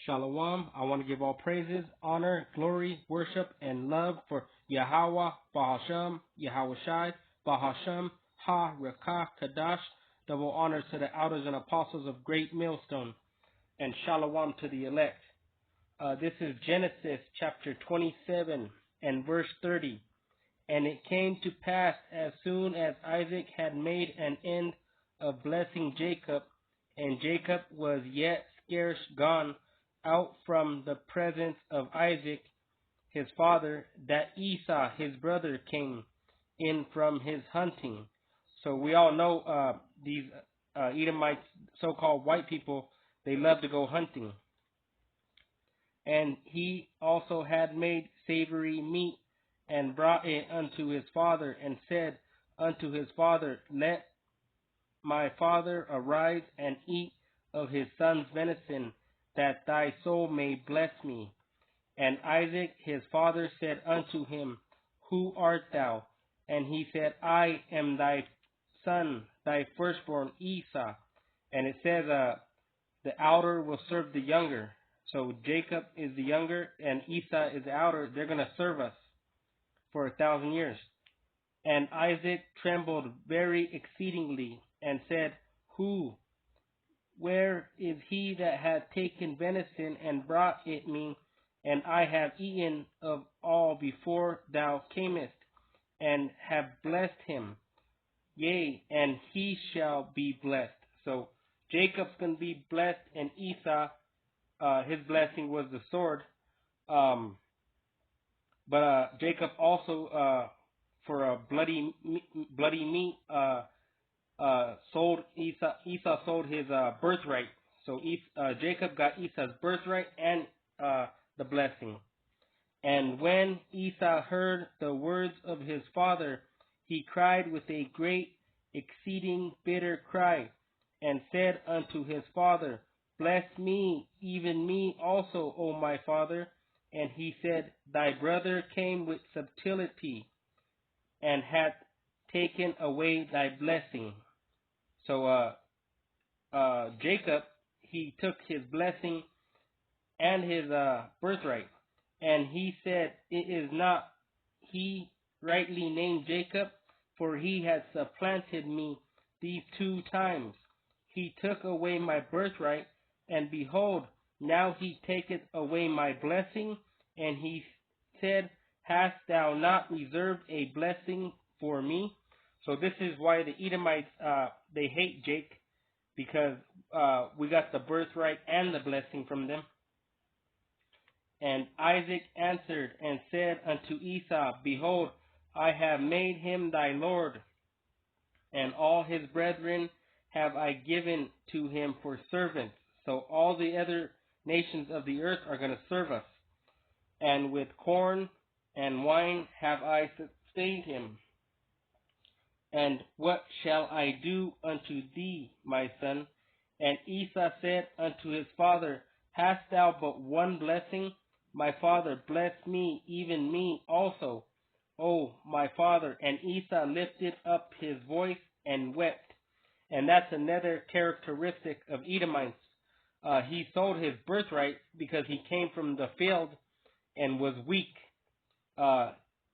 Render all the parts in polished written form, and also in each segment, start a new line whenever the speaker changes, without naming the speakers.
Shalom. I want to give all praises, honor, glory, worship, and love for Yahweh, Bahasham, Yahweh Shai, Bahasham, Ha, Rekah, Kadash. Double honor to the elders and apostles of Great Millstone, and Shalom to the elect. This is Genesis chapter 27 and verse 30. And it came to pass as soon as Isaac had made an end of blessing Jacob, and Jacob was yet scarce gone out from the presence of Isaac his father, that Esau his brother came in from his hunting. So we all know these Edomites, so-called white people, they love to go hunting. And he also had made savory meat, and brought it unto his father, and said unto his father, Let my father arise and eat of his son's venison, that thy soul may bless me. And Isaac his father said unto him, Who art thou? And he said, I am thy son, thy firstborn Esau. And it says, the elder will serve the younger. So Jacob is the younger, and Esau is the elder. They're going to serve us for 1,000 years. And Isaac trembled very exceedingly, and said, Where is he that hath taken venison and brought it me? And I have eaten of all before thou camest, and have blessed him. Yea, and he shall be blessed. So Jacob's going to be blessed, and Esau, his blessing was the sword. But Jacob also, for a bloody meat, sold Esau sold his birthright. So Jacob got Esau's birthright and the blessing. And when Esau heard the words of his father, he cried with a great exceeding bitter cry, and said unto his father, Bless me, even me also, O my father. And he said, Thy brother came with subtlety, and hath taken away thy blessing. So Jacob, he took his blessing and his birthright, and he said, It is not he rightly named Jacob, for he has supplanted me these 2 times. He took away my birthright, and behold, now he taketh away my blessing. And he said, Hast thou not reserved a blessing for me? So this is why the Edomites, they hate Jake, because we got the birthright and the blessing from them. And Isaac answered and said unto Esau, Behold, I have made him thy lord, and all his brethren have I given to him for servants. So all the other nations of the earth are going to serve us. And with corn and wine have I sustained him. And what shall I do unto thee, my son? And Esau said unto his father, Hast thou but one blessing? My father, bless me, even me also, O my father. And Esau lifted up his voice and wept. And that's another characteristic of Edomites. He sold his birthright because he came from the field and was weak.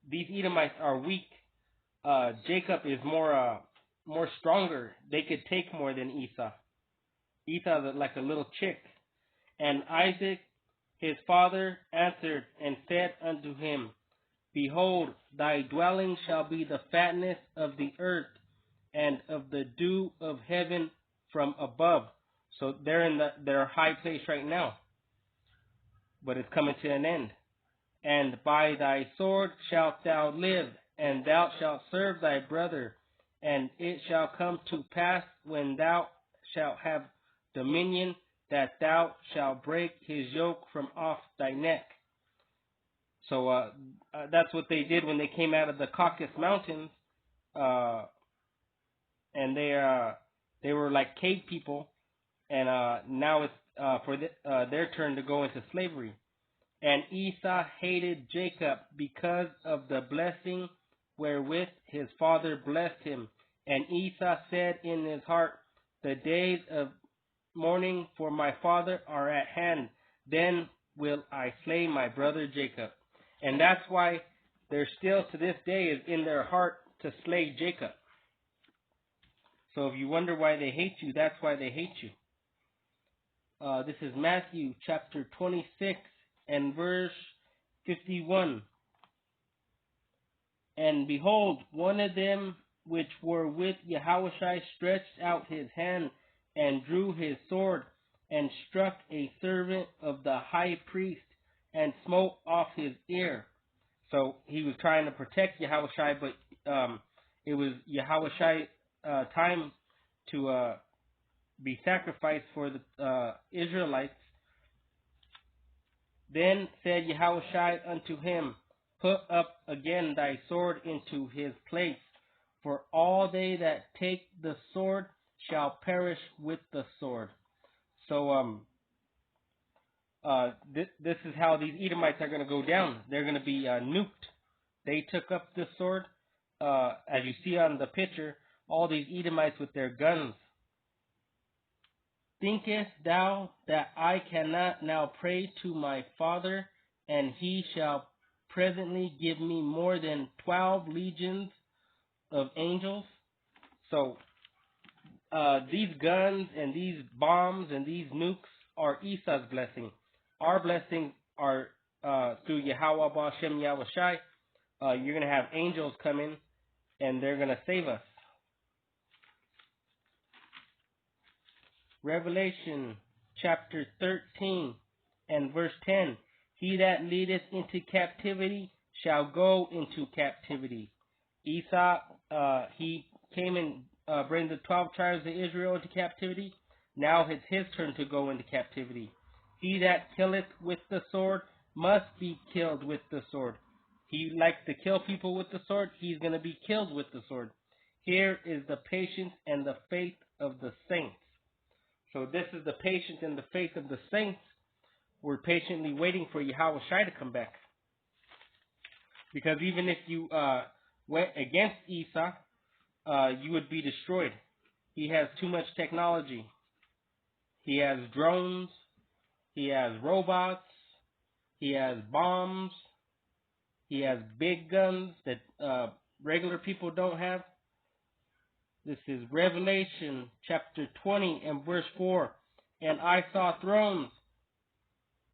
These Edomites are weak. Jacob is more stronger. They could take more than Esau. Esau is like a little chick. And Isaac his father answered and said unto him, Behold, thy dwelling shall be the fatness of the earth, and of the dew of heaven from above. So they're in their high place right now, but it's coming to an end. And by thy sword shalt thou live, and thou shalt serve thy brother. And it shall come to pass, when thou shalt have dominion, that thou shalt break his yoke from off thy neck. So that's what they did when they came out of the Caucasus Mountains, and they were like cave people, and now it's for their turn to go into slavery. And Esau hated Jacob because of the blessing wherewith his father blessed him. And Esau said in his heart, The days of mourning for my father are at hand. then will I slay my brother Jacob. And that's why there still to this day is in their heart to slay Jacob. So if you wonder why they hate you, that's why they hate you. This is Matthew chapter 26 and verse 51. And behold, one of them which were with Yahushua stretched out his hand and drew his sword and struck a servant of the high priest and smote off his ear. So he was trying to protect Yahushua, but it was Yahushua's time to be sacrificed for the Israelites. Then said Yahushua unto him, Put up again thy sword into his place, for all they that take the sword shall perish with the sword. So this is how these Edomites are going to go down. They're going to be nuked. They took up the sword. As you see on the picture, all these Edomites with their guns. Thinkest thou that I cannot now pray to my Father, and he shall presently give me more than 12 legions of angels? So these guns and these bombs and these nukes are Esau's blessing. Our blessings are through Yahweh Ba'ashem Yahushai. You're going to have angels come in and they're going to save us. Revelation chapter 13 and verse 10. He that leadeth into captivity shall go into captivity. Esau, he came and bring the 12 tribes of Israel into captivity. Now it's his turn to go into captivity. He that killeth with the sword must be killed with the sword. He likes to kill people with the sword. He's going to be killed with the sword. Here is the patience and the faith of the saints. So this is the patience and the faith of the saints. We're patiently waiting for Yahushua to come back. Because even if you went against Esau, you would be destroyed. He has too much technology. He has drones. He has robots. He has bombs. He has big guns that regular people don't have. This is Revelation chapter 20 and verse 4. And I saw thrones,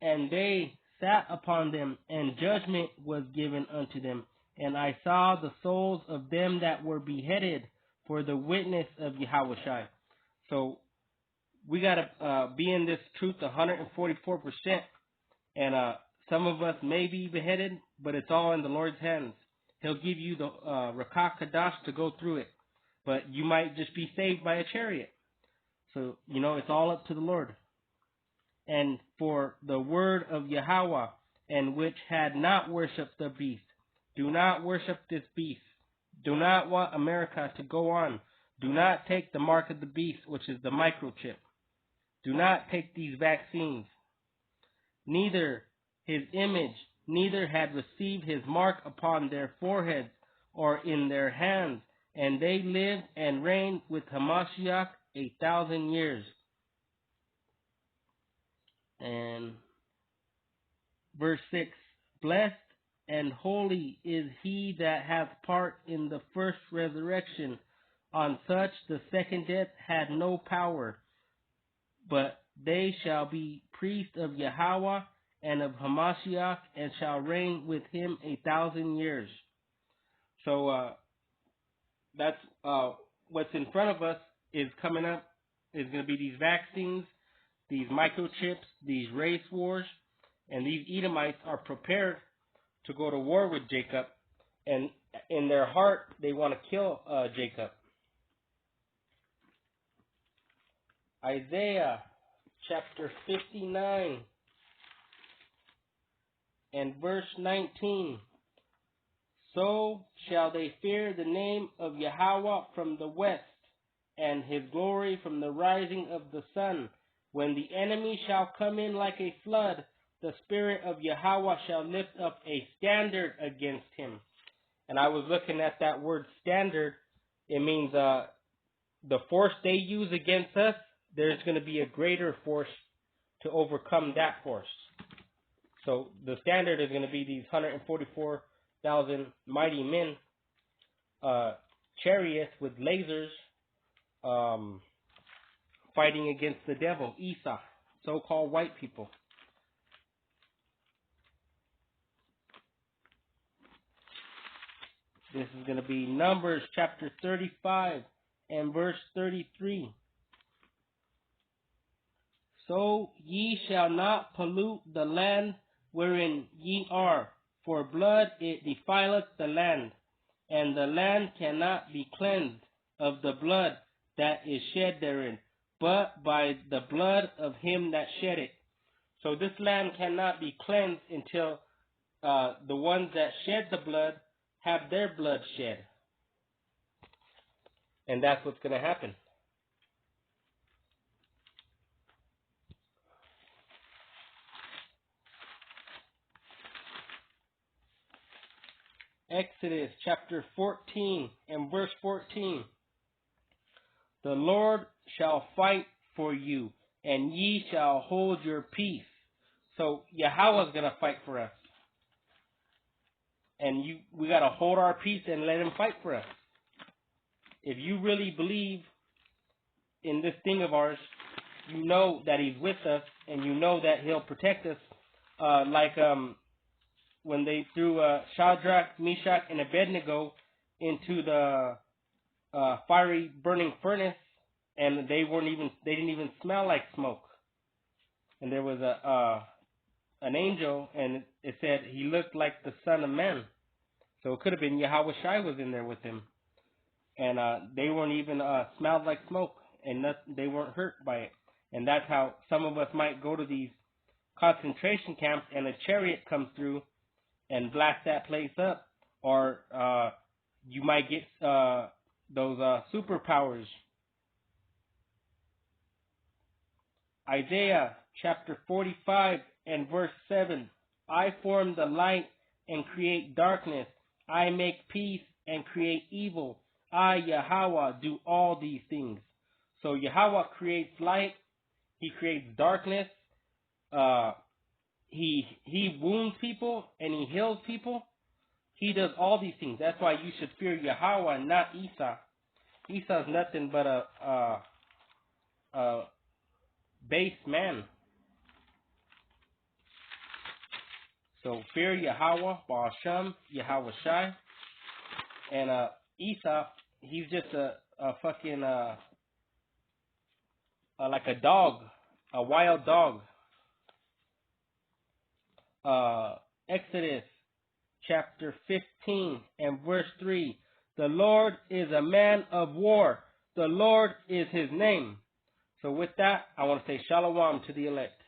and they sat upon them, and judgment was given unto them. And I saw the souls of them that were beheaded for the witness of Yahushua. So we got to be in this truth 144%. And some of us may be beheaded, but it's all in the Lord's hands. He'll give you the Rakah Kadash to go through it. But you might just be saved by a chariot. So, it's all up to the Lord. And for the word of Yahweh, and which had not worshipped the beast. Do not worship this beast. Do not want America to go on. Do not take the mark of the beast, which is the microchip. Do not take these vaccines. Neither his image, neither had received his mark upon their foreheads or in their hands. And they lived and reigned with Hamashiach 1,000 years. And verse 6, Blessed and holy is he that hath part in the first resurrection. On such the second death had no power, but they shall be priests of Yahweh and of Hamashiach, and shall reign with him 1,000 years. So, that's what's in front of us is coming up is going to be these vaccines, these microchips, these race wars, and these Edomites are prepared to go to war with Jacob, and in their heart they want to kill Jacob. Isaiah chapter 59 and verse 19. So shall they fear the name of Yahweh from the west, and his glory from the rising of the sun. When the enemy shall come in like a flood, the Spirit of Yahweh shall lift up a standard against him. And I was looking at that word standard. It means the force they use against us, there's going to be a greater force to overcome that force. So the standard is going to be these 144,000 mighty men, chariots with lasers, fighting against the devil, Esau, so-called white people. This is going to be Numbers chapter 35 and verse 33. So ye shall not pollute the land wherein ye are, for blood it defileth the land, and the land cannot be cleansed of the blood that is shed therein, but by the blood of him that shed it. So this land cannot be cleansed until the ones that shed the blood have their blood shed. And that's what's going to happen. Exodus chapter 14 and verse 14. The Lord shall fight for you, and ye shall hold your peace. So Yahweh's going to fight for us. And we got to hold our peace and let him fight for us. If you really believe in this thing of ours, you know that he's with us, and you know that he'll protect us. When they threw Shadrach, Meshach, and Abednego into the fiery burning furnace, and they didn't even smell like smoke. And there was an angel, and it said he looked like the Son of Man. So it could have been Yahweh Shai was in there with him, and they weren't even smelled like smoke, and they weren't hurt by it. And that's how some of us might go to these concentration camps, and a chariot comes through and blast that place up, or you might get those superpowers. Isaiah chapter 45 and verse 7. I form the light and create darkness. I make peace and create evil. I, Yahweh, do all these things. So Yahweh creates light. He creates darkness. He wounds people and he heals people. He does all these things. That's why you should fear Yahweh, not Esau. Esau's nothing but a base man. So fear Yahweh, Baal Shem, Yahweh Shai. And Esau, he's just a fucking like a dog, a wild dog. Exodus chapter 15 and verse 3. The Lord is a man of war. The Lord is his name. So with that, I want to say shalom to the elect.